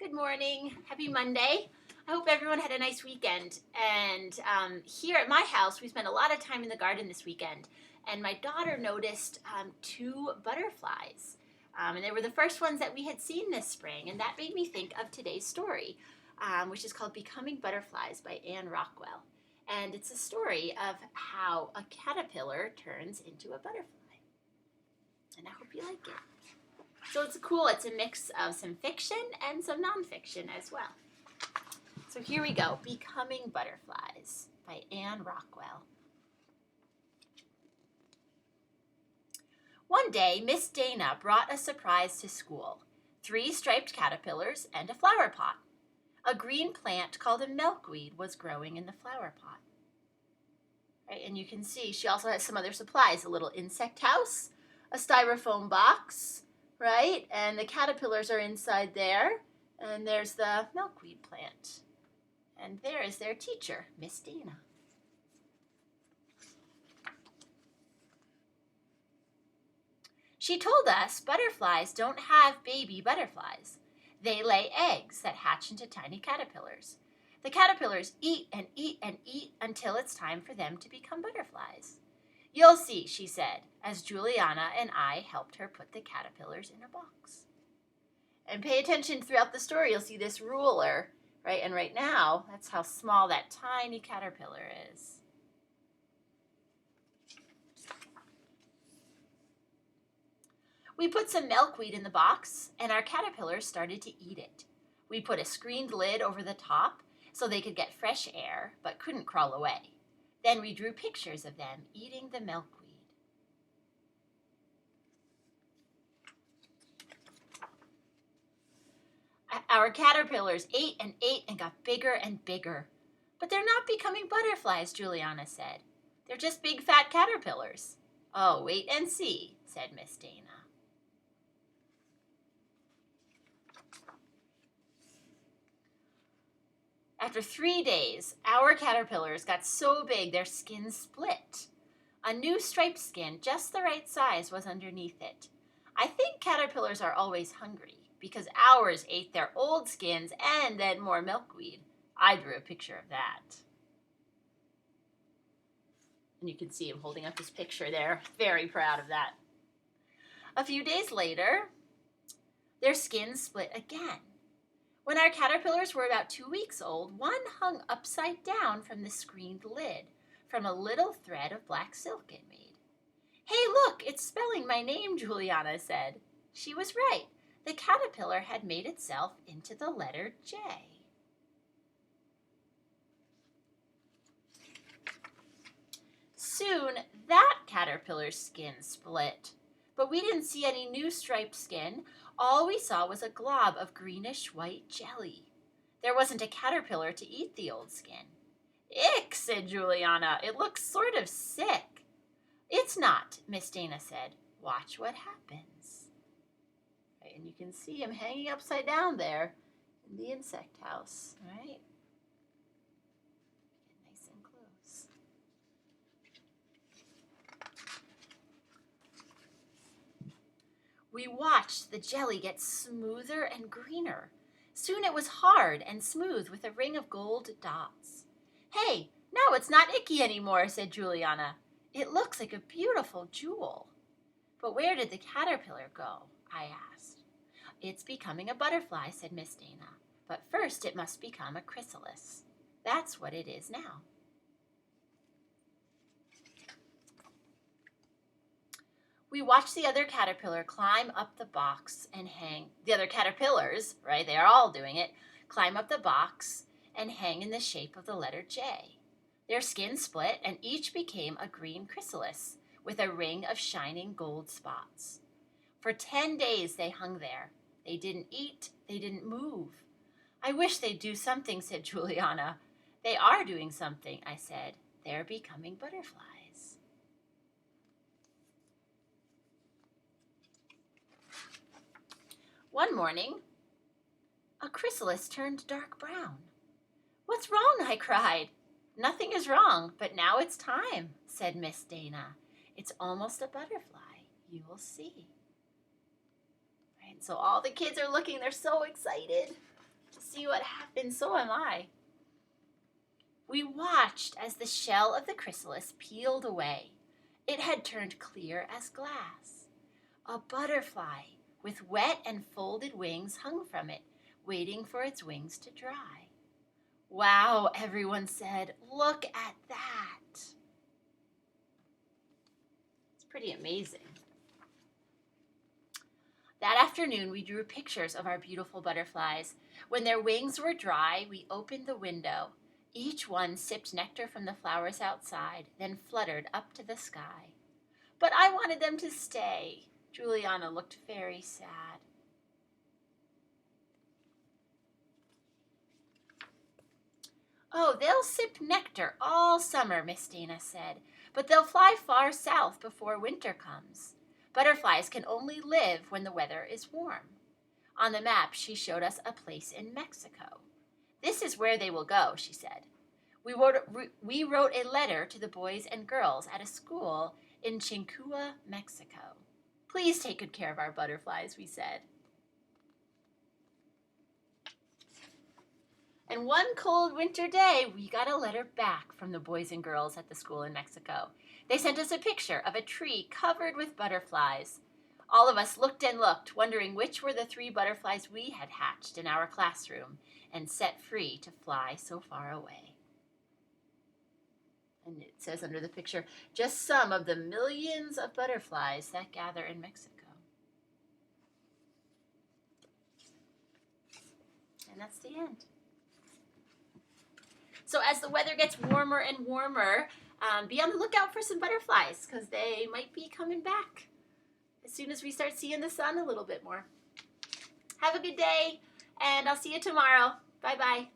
Good morning. Happy Monday. I hope everyone had a nice weekend. And here at my house, we spent a lot of time in the garden this weekend. And my daughter noticed two butterflies. And they were the first ones that we had seen this spring. And that made me think of today's story, which is called Becoming Butterflies by Anne Rockwell. And it's a story of how a caterpillar turns into a butterfly. And I hope you like it. So it's cool. It's a mix of some fiction and some nonfiction as well. So here we go. Becoming Butterflies by Anne Rockwell. One day, Miss Dana brought a surprise to school. 3 striped caterpillars and a flower pot. A green plant called a milkweed was growing in the flower pot. Right, and you can see she also has some other supplies. A little insect house, a styrofoam box, right? And the caterpillars are inside there. And there's the milkweed plant. And there is their teacher, Miss Dana. She told us butterflies don't have baby butterflies. They lay eggs that hatch into tiny caterpillars. The caterpillars eat and eat and eat until it's time for them to become butterflies. You'll see, she said, as Juliana and I helped her put the caterpillars in a box. And pay attention throughout the story. You'll see this ruler, right? And right now, that's how small that tiny caterpillar is. We put some milkweed in the box, and our caterpillars started to eat it. We put a screened lid over the top so they could get fresh air, but couldn't crawl away. Then we drew pictures of them eating the milkweed. Our caterpillars ate and got bigger and bigger. But they're not becoming butterflies, Juliana said. They're just big fat caterpillars. Oh, wait and see, said Miss Dana. After 3 days, our caterpillars got so big their skins split. A new striped skin, just the right size, was underneath it. I think caterpillars are always hungry because ours ate their old skins and then more milkweed. I drew a picture of that. And you can see him holding up his picture there. Very proud of that. A few days later, their skins split again. When our caterpillars were about 2 weeks old, one hung upside down from the screened lid, from a little thread of black silk it made. Hey, look, it's spelling my name, Juliana said. She was right. The caterpillar had made itself into the letter J. Soon, that caterpillar's skin split. But we didn't see any new striped skin. All we saw was a glob of greenish-white jelly. There wasn't a caterpillar to eat the old skin. Ick, said Juliana. It looks sort of sick. It's not, Miss Dana said. Watch what happens. Right, and you can see him hanging upside down there in the insect house, right? Get nice and close. We watched the jelly get smoother and greener. Soon it was hard and smooth with a ring of gold dots. Hey, now it's not icky anymore, said Juliana. It looks like a beautiful jewel. But where did the caterpillar go? I asked. It's becoming a butterfly, said Miss Dana. But first it must become a chrysalis. That's what it is now. We watched the other caterpillar climb up the box and hang. The other caterpillars, right, they are all doing it, climb up the box and hang in the shape of the letter J. Their skin split and each became a green chrysalis with a ring of shining gold spots. For 10 days they hung there. They didn't eat, they didn't move. I wish they'd do something, said Juliana. They are doing something, I said. They're becoming butterflies. One morning, a chrysalis turned dark brown. What's wrong? I cried. Nothing is wrong, but now it's time, said Miss Dana. It's almost a butterfly. You will see. Right, so all the kids are looking. They're so excited. see what happened, so am I. We watched as the shell of the chrysalis peeled away. It had turned clear as glass. A butterfly with wet and folded wings hung from it, waiting for its wings to dry. Wow, everyone said, look at that. It's pretty amazing. That afternoon, we drew pictures of our beautiful butterflies. When their wings were dry, we opened the window. Each one sipped nectar from the flowers outside, then fluttered up to the sky. But I wanted them to stay. Juliana looked very sad. Oh, they'll sip nectar all summer, Miss Dana said, but they'll fly far south before winter comes. Butterflies can only live when the weather is warm. On the map, she showed us a place in Mexico. This is where they will go, she said. We wrote a letter to the boys and girls at a school in Chincua, Mexico. Please take good care of our butterflies, we said. And one cold winter day, we got a letter back from the boys and girls at the school in Mexico. They sent us a picture of a tree covered with butterflies. All of us looked and looked, wondering which were the 3 butterflies we had hatched in our classroom and set free to fly so far away. And it says under the picture, just some of the millions of butterflies that gather in Mexico. And that's the end. So as the weather gets warmer and warmer, be on the lookout for some butterflies because they might be coming back as soon as we start seeing the sun a little bit more. Have a good day, and I'll see you tomorrow. Bye-bye.